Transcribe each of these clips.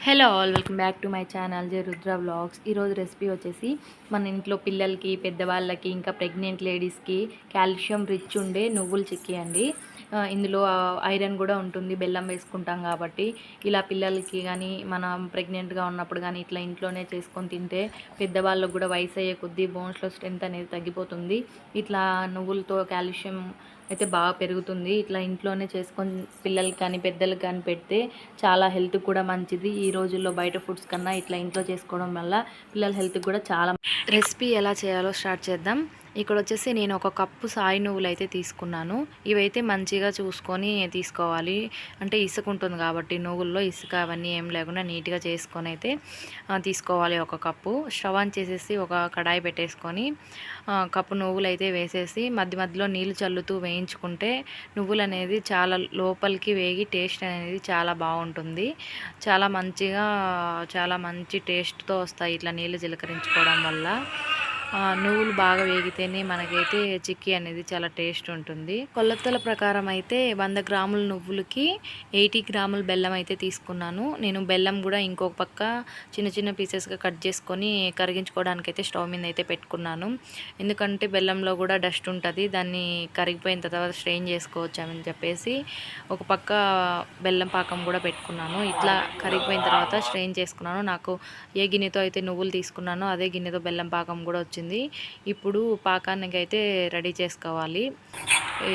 Hello all, welcome back to my channel J Rudra vlogs. ఈరోజు recipe వచ్చేసి మన ఇంట్లో పిల్లలకి, పెద్దవాళ్ళకి, ఇంకా ప్రెగ్నెంట్ లేడీస్కి కాల్షియం రిచ్ ఉండే నువ్వులు చిక్కీ అండి. ఇందులో ఐరన్ కూడా ఉంటుంది, బెల్లం వేసుకుంటాం కాబట్టి. ఇలా పిల్లలకి కానీ మనం ప్రెగ్నెంట్గా ఉన్నప్పుడు కానీ ఇట్లా ఇంట్లోనే చేసుకొని తింటే పెద్దవాళ్ళకు కూడా వయసు అయ్యే కొద్దీ బోన్స్లో స్ట్రెంత్ అనేది తగ్గిపోతుంది. ఇట్లా నువ్వులతో కాల్షియం అయితే బాగా పెరుగుతుంది. ఇట్లా ఇంట్లోనే చేసుకొని పిల్లలకి కానీ పెద్దలకు కానీ పెడితే చాలా హెల్త్ కూడా మంచిది. ఈ రోజుల్లో బయట ఫుడ్స్ కన్నా ఇట్లా ఇంట్లో చేసుకోవడం వల్ల పిల్లల హెల్త్ కూడా చాలా. రెసిపీ ఎలా చేయాలో స్టార్ట్ చేద్దాం. ఇక్కడ వచ్చేసి నేను ఒక కప్పు సాయి నువ్వులు అయితే తీసుకున్నాను. ఇవైతే మంచిగా చూసుకొని తీసుకోవాలి, అంటే ఇసుక ఉంటుంది కాబట్టి నువ్వుల్లో ఇసుక అవన్నీ ఏం లేకుండా నీట్గా చేసుకొని అయితే తీసుకోవాలి. ఒక కప్పు స్టవ్ ఆన్ చేసేసి ఒక కడాయి పెట్టేసుకొని కప్పు నువ్వులు అయితే వేసేసి మధ్య మధ్యలో నీళ్ళు చల్లుతూ వేయించుకుంటే నువ్వులు అనేది చాలా లోపలికి వేగి టేస్ట్ అనేది చాలా బాగుంటుంది. చాలా మంచి టేస్ట్తో వస్తాయి ఇట్లా నీళ్ళు చిలకరించుకోవడం వల్ల. నువ్వులు బాగా వేగితేనే మనకైతే చిక్కీ అనేది చాలా టేస్ట్ ఉంటుంది. కొలతల ప్రకారం అయితే 100 గ్రాముల నువ్వులకి 80 గ్రాముల బెల్లం అయితే తీసుకున్నాను. నేను బెల్లం కూడా ఇంకొక పక్క చిన్న చిన్న పీసెస్గా కట్ చేసుకొని కరిగించుకోవడానికి అయితే స్టవ్ మీద అయితే పెట్టుకున్నాను. ఎందుకంటే బెల్లంలో కూడా డస్ట్ ఉంటుంది, దాన్ని కరిగిపోయిన తర్వాత స్ట్రెయిన్ చేసుకోవచ్చు అని చెప్పేసి ఒక పక్క బెల్లం పాకం కూడా పెట్టుకున్నాను. ఇట్లా కరిగిపోయిన తర్వాత స్ట్రెయిన్ చేసుకున్నాను. నాకు ఏ గిన్నెతో అయితే నువ్వులు తీసుకున్నానో అదే గిన్నెతో బెల్లం పాకం కూడా వచ్చింది. ఇప్పుడు పాకానికి అయితే రెడీ చేసుకోవాలి.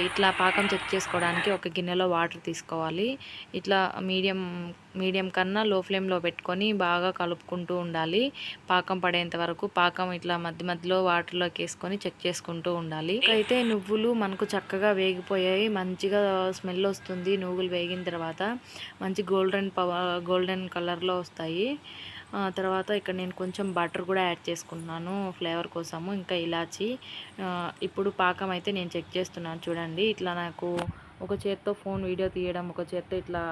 ఇట్లా పాకం చెక్ చేసుకోవడానికి ఒక గిన్నెలో వాటర్ తీసుకోవాలి. ఇట్లా మీడియం కన్నా లో ఫ్లేమ్లో పెట్టుకొని బాగా కలుపుకుంటూ ఉండాలి పాకం పడేంత వరకు. పాకం ఇట్లా మధ్య మధ్యలో వాటర్లోకి వేసుకొని చెక్ చేసుకుంటూ ఉండాలి. అయితే నువ్వులు మనకు చక్కగా వేగిపోయాయి, మంచిగా స్మెల్ వస్తుంది. నువ్వులు వేగిన తర్వాత మంచి గోల్డెన్ కలర్లో వస్తాయి. తర్వాత ఇక్కడ నేను కొంచెం బటర్ కూడా యాడ్ చేసుకుంటున్నాను ఫ్లేవర్ కోసము, ఇంకా ఇలాచి. ఇప్పుడు పాకం అయితే నేను చెక్ చేస్తున్నాను చూడండి. ఇట్లా నాకు ఒక చేత్తో ఫోన్ వీడియో తీయడం, ఒక చేత్తో ఇట్లా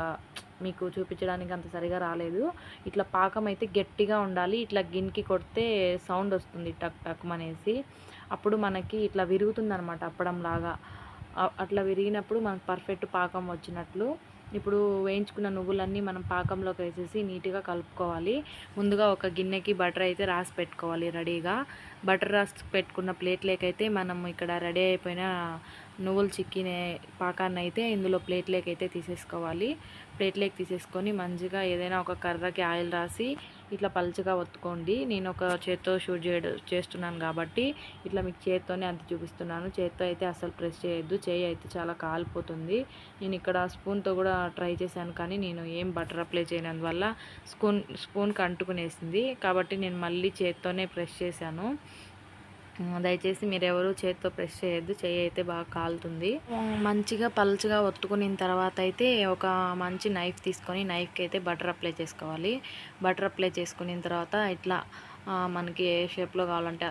మీకు చూపించడానికి అంత సరిగా రాలేదు. ఇట్లా పాకం అయితే గట్టిగా ఉండాలి. ఇట్లా గిన్నెకి కొడితే సౌండ్ వస్తుంది టక్ టక్ అనేసి. అప్పుడు మనకి ఇట్లా విరుగుతుంది అనమాట, అప్పడంలాగా. అట్లా విరిగినప్పుడు మనకు పర్ఫెక్ట్ పాకం వచ్చినట్లు. ఇప్పుడు వేయించుకున్న నువ్వులన్నీ మనం పాకంలోకి వేసేసి నీట్గా కలుపుకోవాలి. ముందుగా ఒక గిన్నెకి బటర్ అయితే రాసి పెట్టుకోవాలి రెడీగా. బటర్ రాసి పెట్టుకున్న ప్లేట్లోకైతే మనం ఇక్కడ రెడీ అయిపోయిన నువ్వులు చిక్కినే పాకాన్ని అయితే ఇందులో ప్లేట్లోకి అయితే తీసేసుకోవాలి. ప్లేట్లోకి తీసేసుకొని మంచిగా ఏదైనా ఒక కర్రకి ఆయిల్ రాసి ఇట్లా పలుచగా ఒత్తుకోండి. నేను ఒక చేత్తో చేస్తున్నాను కాబట్టి ఇట్లా మీకు చేత్తోనే అంత చూపిస్తున్నాను. చేత్తో అయితే అసలు ప్రెస్ చేయొద్దు, చేయి అయితే చాలా కాలిపోతుంది. నేను ఇక్కడ స్పూన్తో కూడా ట్రై చేశాను కానీ నేను ఏం బటర్ అప్లై చేయనందువల్ల స్పూన్కి అంటుకునేసింది. కాబట్టి నేను మళ్ళీ చేత్తోనే ప్రెస్ చేశాను. దయచేసి మీరెవరు చేతితో ప్రెస్ చేయొద్దు, చేయి అయితే బాగా కాలుతుంది. మంచిగా పలుచగా ఒత్తుకున్న తర్వాత అయితే ఒక మంచి నైఫ్ తీసుకొని నైఫ్కి అయితే బటర్ అప్లై చేసుకోవాలి. బటర్ అప్లై చేసుకున్న తర్వాత ఇట్లా మనకి ఏ షేప్లో కావాలంటే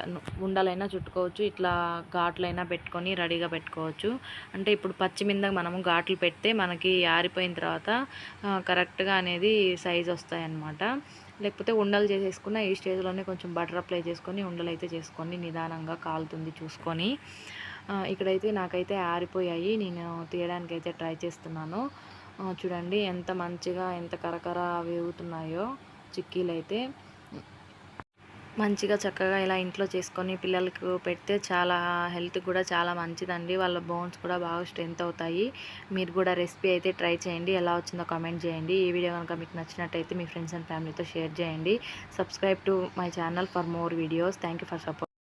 ఉండలైనా చుట్టుకోవచ్చు, ఇట్లా ఘాట్లైనా పెట్టుకొని రెడీగా పెట్టుకోవచ్చు. అంటే ఇప్పుడు పచ్చిమింద మనము ఘాట్లు పెడితే మనకి ఆరిపోయిన తర్వాత కరెక్ట్గా అనేది సైజ్ వస్తాయన్నమాట. లేకపోతే ఉండలు చేసేసుకున్న ఈ స్టేజ్లోనే కొంచెం బటర్ అప్లై చేసుకొని ఉండలు అయితే చేసుకొని నిదానంగా కాలుతుంది చూసుకొని. ఇక్కడైతే నాకైతే ఆరిపోయాయి, నేను తీయడానికి అయితే ట్రై చేస్తున్నాను. చూడండి ఎంత మంచిగా ఎంత కరకర వేగుతున్నాయో చిక్కీలు అయితే. మంచిగా చక్కగా ఇలా ఇంట్లో చేసుకొని పిల్లలకు పెడితే చాలా హెల్త్ కూడా చాలా మంచిదండి. వాళ్ళ బోన్స్ కూడా బాగా స్ట్రెంత్ అవుతాయి. మీరు కూడా రెసిపీ అయితే ట్రై చేయండి, ఎలా వచ్చిందో కామెంట్ చేయండి. ఈ వీడియో కనుక మీకు నచ్చినట్టయితే మీ ఫ్రెండ్స్ అండ్ ఫ్యామిలీతో షేర్ చేయండి. Subscribe to my channel for more videos. Thank you for support.